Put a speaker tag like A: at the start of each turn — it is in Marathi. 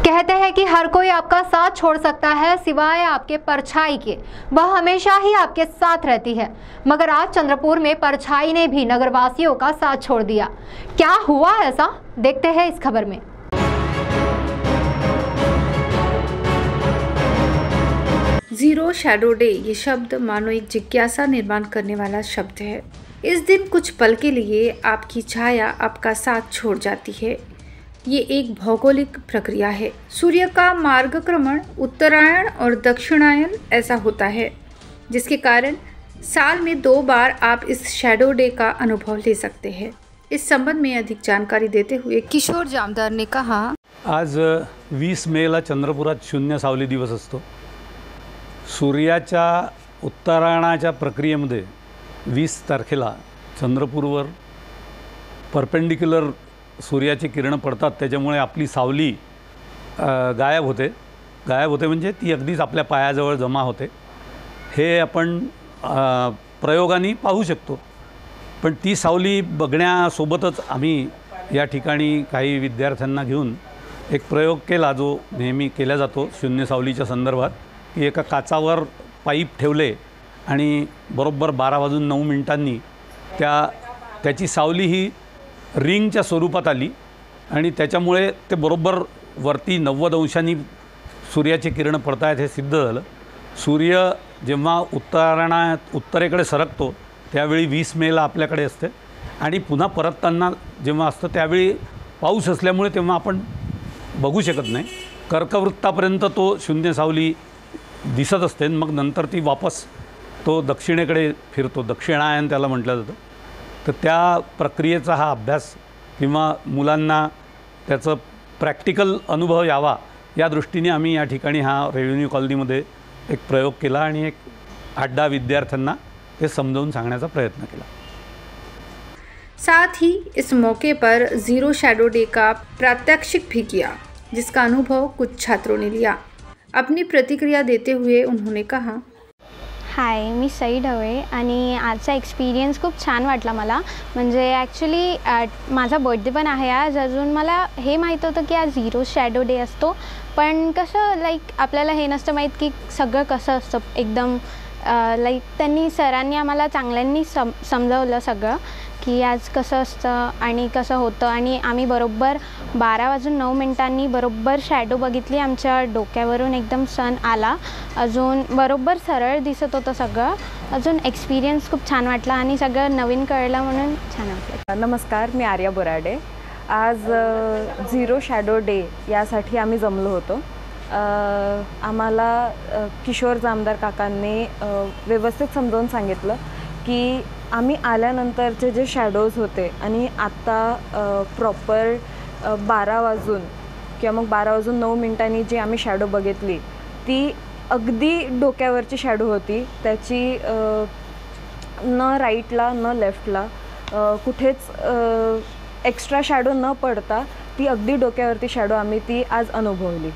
A: कहते हैं कि हर कोई आपका साथ छोड़ सकता है सिवाय आपके परछाई के। वह हमेशा ही आपके साथ रहती है, मगर आज चंद्रपुर में परछाई ने भी नगरवासियों का साथ छोड़ दिया। क्या हुआ ऐसा, देखते हैं इस खबर में।
B: जीरो शैडो डे ये शब्द मानो एक जिज्ञासा निर्माण करने वाला शब्द है। इस दिन कुछ पल के लिए आपकी छाया आपका साथ छोड़ जाती है। ये एक भौगोलिक प्रक्रिया है। सूर्य का मार्गक्रमण उत्तरायण और दक्षिणायन ऐसा होता है, जिसके कारण साल में 2 बार आप इस शैडो डे का अनुभव ले सकते हैं। इस संबंध में अधिक जानकारी देते हुए किशोर जामदार ने कहा,
C: आज 20 मेला चंद्रपुरात शून्य सावली दिवस असतो। सूर्याच्या उत्तरायणाच्या प्रक्रियेमध्ये 20 तारखेला चंद्रपूरवर परपेंडिक्युलर सूर्याची किरण पडतात, त्याच्यामुळे आपली सावली गायब होते म्हणजे ती अगदीच आपल्या पायाजवळ जमा होते। हे आपण प्रयोगाने पाहू शकतो। पण ती सावली बघण्यासोबतच आम्ही या ठिकाणी काही विद्यार्थ्यांना घेऊन एक प्रयोग केला, जो नेहमी केला जातो शून्य सावलीच्या संदर्भात, की एका काचावर पाईप ठेवले आणि बरोबर 12:09 त्याची सावली ही रिंगच्या स्वरूपात आली आणि त्याच्यामुळे ते बरोबर वरती 90 अंशांनी सूर्याची किरण पडतायत हे सिद्ध झालं। सूर्य जेव्हा उत्तरेकडे सरकतो त्यावेळी 20 मेला आपल्याकडे असते आणि पुन्हा परतताना जेव्हा असतं त्यावेळी पाऊस असल्यामुळे तेव्हा आपण बघू शकत नाही। कर्कवृत्तापर्यंत तो शून्य सावली दिसत असते, मग नंतर ती वापस तो दक्षिणेकडे फिरतो, दक्षिणायन त्याला म्हटलं जातं। तर त्या प्रक्रियेचा हा अभ्यास किंवा मुलांना त्याचं प्रॅक्टिकल अनुभव यावा या दृष्टीने आम्ही या ठिकाणी हा रेव्हेन्यू कॉलनीमध्ये एक प्रयोग केला आणि एक 8-10 विद्यार्थ्यांना ते समजावून सांगण्याचा प्रयत्न केला।
B: साथ ही इस मौके पर जीरो शैडो डे का प्रात्यक्षिक भी किया, जिसका अनुभव कुछ छात्रों ने लिया। अपनी प्रतिक्रिया देते हुए उन्होंने कहा,
D: हाय, मी सई ढवळे आणि आजचा एक्सपिरियन्स खूप छान वाटला मला। म्हणजे ॲक्च्युली माझा बर्थडे पण आहे आज। अजून मला हे माहीत होतं की आज झिरो शॅडो डे असतो, पण कसं लाईक आपल्याला हे नसतं माहीत की सगळं कसं असतं एकदम। त्यांनी सरांनी आम्हाला चांगल्यांनी समजावलं सगळं की आज कसं असतं आणि कसं होतं, आणि आम्ही बरोबर 12:09 बरोबर शॅडो बघितली। आमच्या डोक्यावरून एकदम सन आला, अजून बरोबर सरळ दिसत होतं सगळं। अजून एक्सपिरियन्स खूप छान वाटला आणि सगळं नवीन कळलं म्हणून छान वाटलं।
E: नमस्कार, मी आर्या बोराडे। आज झिरो शॅडो डे यासाठी आम्ही जमलो होतो। आम्हाला किशोर जामदार काकांनी व्यवस्थित समजावून सांगितलं की आम्ही आल्यानंतरचे जे शॅडोज होते आणि आत्ता प्रॉपर 12 वाजून किंवा मग 12:09 जी आम्ही शॅडो बघितली ती अगदी डोक्यावरची शॅडो होती। त्याची न राईटला न लेफ्टला कुठेच एक्स्ट्रा शॅडो न पडता ती अगदी डोक्यावरती शॅडो आम्ही ती आज अनुभवली।